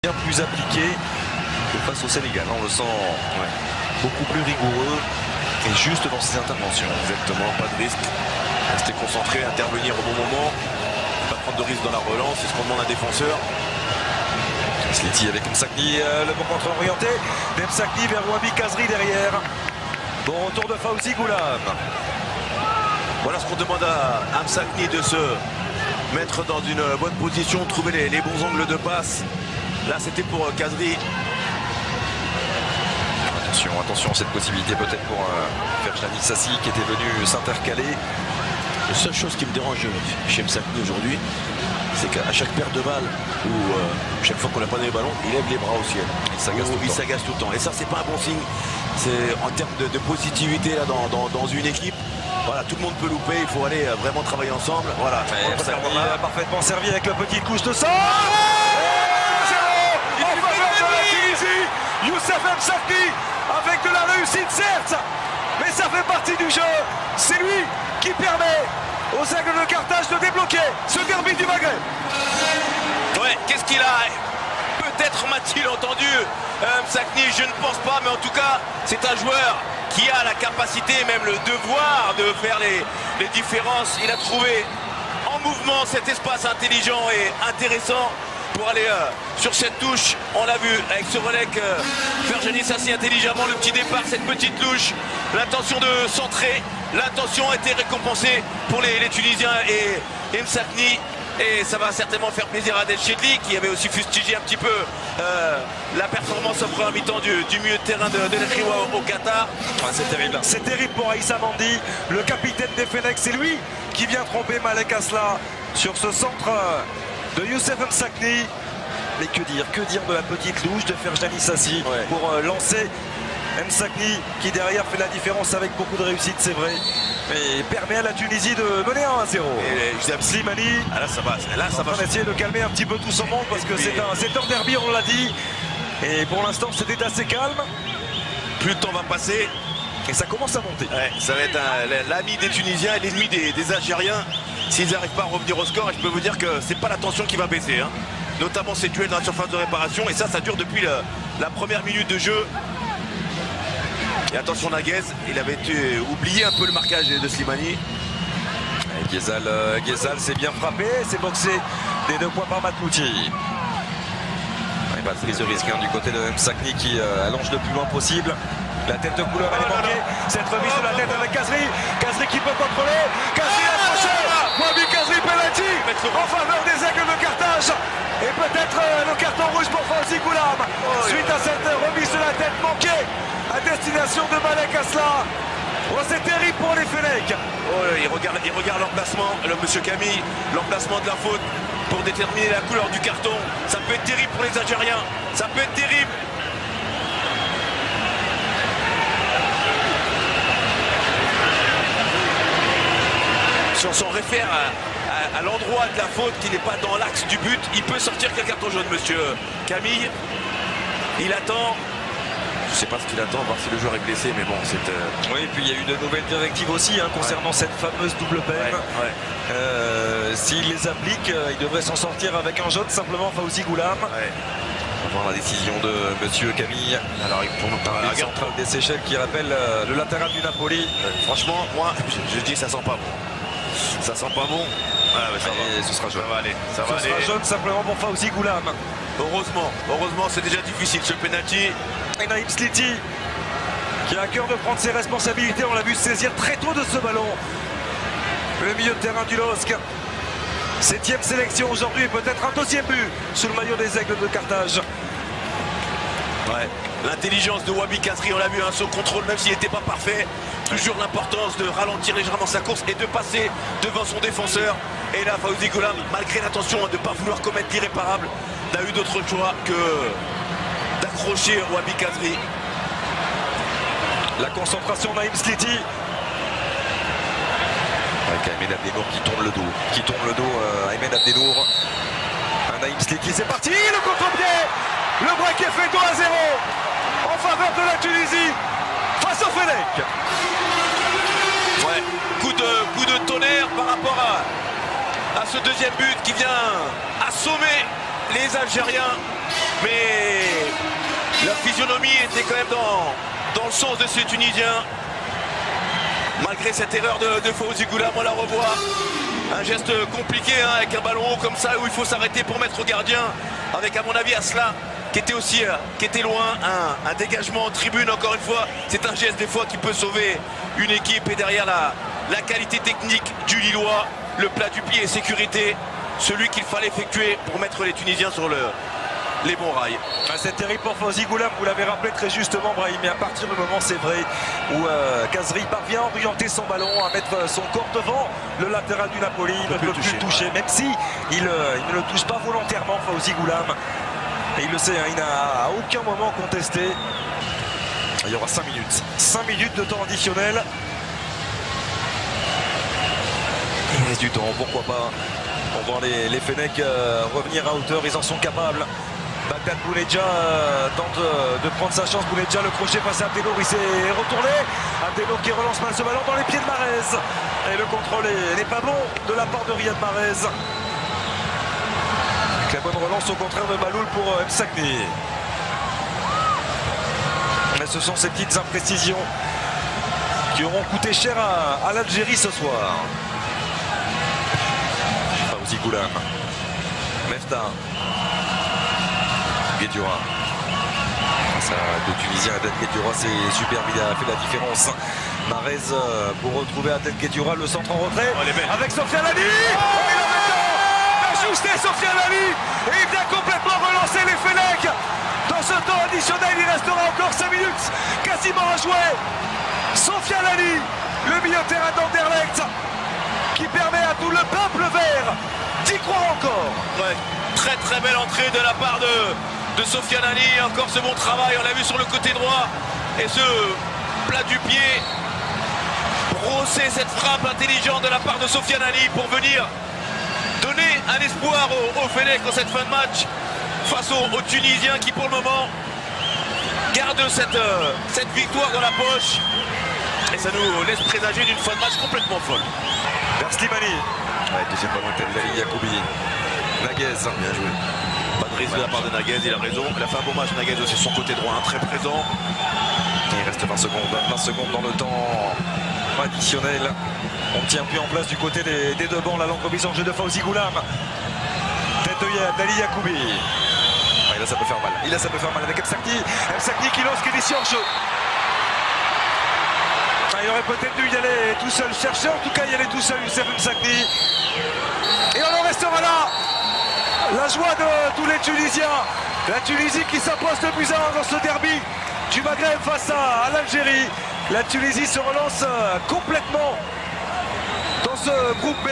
bien plus appliqué que face au Sénégal. On le sent beaucoup plus rigoureux et juste dans ses interventions. Exactement, pas de risque. Rester concentré, intervenir au bon moment. Pas prendre de risque dans la relance, c'est ce qu'on demande à un défenseur. Sliti avec Msakni, le bon contre orienté. Msakni vers Wabi Kazri derrière. Bon retour de Fawzi Goulam. Voilà ce qu'on demande à Msakni, de se mettre dans une bonne position, trouver les bons angles de passe. Là c'était pour Kazri. Attention, cette possibilité peut-être pour Ferjani Sassi qui était venu s'intercaler. La seule chose qui me dérange chez Msakni aujourd'hui, c'est qu'à chaque paire de balles ou chaque fois qu'on n'a pas donné le ballon, il lève les bras au ciel. Il s'agace tout le temps. Et ça, c'est pas un bon signe. C'est en termes de positivité là, dans une équipe. Voilà, tout le monde peut louper. Il faut aller vraiment travailler ensemble. Voilà. Parfaitement servi avec le petit couche de sang. Youssef Msakni avec de la réussite certes, mais ça fait partie du jeu. C'est lui qui permet aux Aigles de Carthage de débloquer ce derby du Maghreb. Ouais, qu'est-ce qu'il a? Peut-être m'a-t-il entendu Msakni, je ne pense pas, mais en tout cas, c'est un joueur qui a la capacité, même le devoir de faire les différences. Il a trouvé en mouvement cet espace intelligent et intéressant pour aller sur cette touche. On l'a vu avec ce relais que Ferjani Sassi intelligemment, le petit départ, cette petite touche, l'intention de centrer, l'intention a été récompensée pour les Tunisiens et Msakni. Et ça va certainement faire plaisir à Adel Chedli qui avait aussi fustigé un petit peu la performance au premier mi-temps du milieu de terrain de l'Ekriwa au Qatar. C'est terrible. C'est terrible pour Aïssa Mandi, le capitaine des Fennecs. C'est lui qui vient tromper Malek Asla sur ce centre de Youssef Msakni. Mais que dire de la petite louche de Ferjani Sassi pour lancer Msakni qui derrière fait la différence avec beaucoup de réussite, c'est vrai, mais permet à la Tunisie de mener 1-0. Et Slimani, là ça va. On va essayer de calmer un petit peu tout son monde parce que c'est un derby, on l'a dit, et pour l'instant c'était assez calme. Plus le temps va passer et ça commence à monter. Ça va être l'ami des Tunisiens et l'ennemi des Algériens s'ils n'arrivent pas à revenir au score. Et je peux vous dire que c'est pas la tension qui va baisser, notamment ces duels dans la surface de réparation, et ça dure depuis la première minute de jeu. Et attention Naguez, il avait oublié un peu le marquage de Slimani. Ghezal s'est bien frappé, s'est boxé des 2 points par Matlouti. Pas de prise de risque du côté de Msakni qui allonge le plus loin possible. La tête de couleur elle est manquée. Cette remise de la tête avec Kazri. Kazri qui peut contrôler. Kazri accroché. Wabi Kazri penalty en faveur des Aigles de Carthage. Et peut-être le carton rouge pour Fawzi Goulam. Suite à cette remise de la tête manquée à destination de Malek Asla. Oh, c'est terrible pour les Fennecs. Il regarde l'emplacement, monsieur Camille, l'emplacement de la faute pour déterminer la couleur du carton. Ça peut être terrible pour les Algériens. Ça peut être terrible. Si on s'en réfère à l'endroit de la faute qui n'est pas dans l'axe du but, il peut sortir quel carton jaune, monsieur Camille. Il attend. Je ne sais pas ce qu'il attend, voir si le joueur est blessé, mais bon, c'est... Oui, et puis il y a eu de nouvelles directives aussi concernant cette fameuse double peine. S'il les applique, il devrait s'en sortir avec un jaune, simplement Fawzi Goulam. On va voir la décision de monsieur Camille. Alors, il tourne par central des Seychelles qui rappelle le latéral du Napoli. Franchement, moi, je dis ça sent pas bon. Ça sent pas bon. Ce sera jaune. Ça va aller. Ce sera jaune simplement pour Fawzi Goulam. Heureusement, c'est déjà difficile ce penalty. Et Naïm Sliti qui a à cœur de prendre ses responsabilités. On l'a vu saisir très tôt de ce ballon. Le milieu de terrain du LOSC. 7e sélection aujourd'hui et peut-être un 2e but sous le maillot des Aigles de Carthage. L'intelligence de Wabi Kazri, on l'a vu, ce contrôle, même s'il n'était pas parfait. Toujours l'importance de ralentir légèrement sa course et de passer devant son défenseur. Et là, Fawzi Goulam, malgré l'intention de ne pas vouloir commettre l'irréparable, n'a eu d'autre choix que d'accrocher Wabi Kazri. La concentration Naïm Sliti. Avec Aymen Abdenour qui tourne le dos. Aymen Abdenour. Naïm Sliti, c'est parti. Le contre-pied. Le break est fait 2-0 en faveur de la Tunisie face au Fennecs. Coup de tonnerre par rapport à ce deuxième but qui vient assommer les Algériens. Mais Leur physionomie était quand même dans le sens de ces Tunisiens. Malgré cette erreur de Fawzi Goulam, on la revoit. Un geste compliqué hein, avec un ballon haut comme ça où il faut s'arrêter pour mettre au gardien. Avec à mon avis Asla qui était loin. Un dégagement en tribune encore une fois. C'est un geste des fois qui peut sauver une équipe. Et derrière la qualité technique du Lillois, le plat du pied et sécurité, celui qu'il fallait effectuer pour mettre les Tunisiens sur les bons rails. C'est terrible pour Fawzi Goulam, vous l'avez rappelé très justement Brahim, et à partir du moment c'est vrai où Khazri parvient à orienter son ballon, à mettre son corps devant le latéral du Napoli, il ne peut plus le toucher, même si il ne le touche pas volontairement Fawzi Goulam. Et il le sait, hein, il n'a à aucun moment contesté. Il y aura 5 minutes. 5 minutes de temps additionnel. Il reste du temps, pourquoi pas. On voit les Fennecs revenir à hauteur, ils en sont capables. Bagdad Bounedjah tente de prendre sa chance. Bounedjah, le crochet face à Abdello, il s'est retourné. Abdello qui relance mal ce ballon dans les pieds de Mahrez. Et le contrôle n'est pas bon de la part de Riyad Mahrez. Avec la bonne relance au contraire de Maloul pour Msakni. Mais ce sont ces petites imprécisions qui auront coûté cher à l'Algérie ce soir. Fawzi Goulam. Mefta. Guedioura. Face à deux Tunisiens, Aden Guedioura, c'est superbe, il a fait la différence. Mahrez pour retrouver Aden Guedioura, le centre en retrait. Avec Sofiane Ali. Il a maintenant ajusté Sofiane Ali. Et il vient complètement relancer les Fennecs. Dans ce temps additionnel, il restera encore 5 minutes quasiment à jouer. Sofiane Ali, le milieu de terrain d'Anderlecht, qui permet à tout le peuple vert d'y croire encore. Ouais, très très belle entrée de la part de Sofiane Ali. Encore ce bon travail, on l'a vu sur le côté droit. Et ce plat du pied, brosser cette frappe intelligente de la part de Sofiane Ali pour venir donner un espoir aux Fennecs dans cette fin de match face aux Tunisiens qui pour le moment gardent cette victoire dans la poche. Et ça nous laisse présager d'une fin de match complètement folle. Vers Slimani. Ouais, deuxième ballon de Yacoubi. Naguez. Bien joué. Pas de risque de la part de Naguez, il a raison. Il a fait un bon match, Naguez aussi, son côté droit, hein, très présent. Il reste 20 secondes dans le temps additionnel. On ne tient plus en place du côté des deux bancs. La longue remise en jeu de Fawzi Goulam. Tête d'Ali Yacoubi. Ah, là ça peut faire mal. Il a ça peut faire mal avec Msakni. Msakni qui lance Kélissi en jeu. Ah, il aurait peut-être dû y aller tout seul chercher. En tout cas, y aller tout seul, Youssef Msakni. Et on en restera là. La joie de tous les Tunisiens. La Tunisie qui s'impose de but à 1 dans ce derby du Maghreb face à l'Algérie. La Tunisie se relance complètement dans ce groupe B.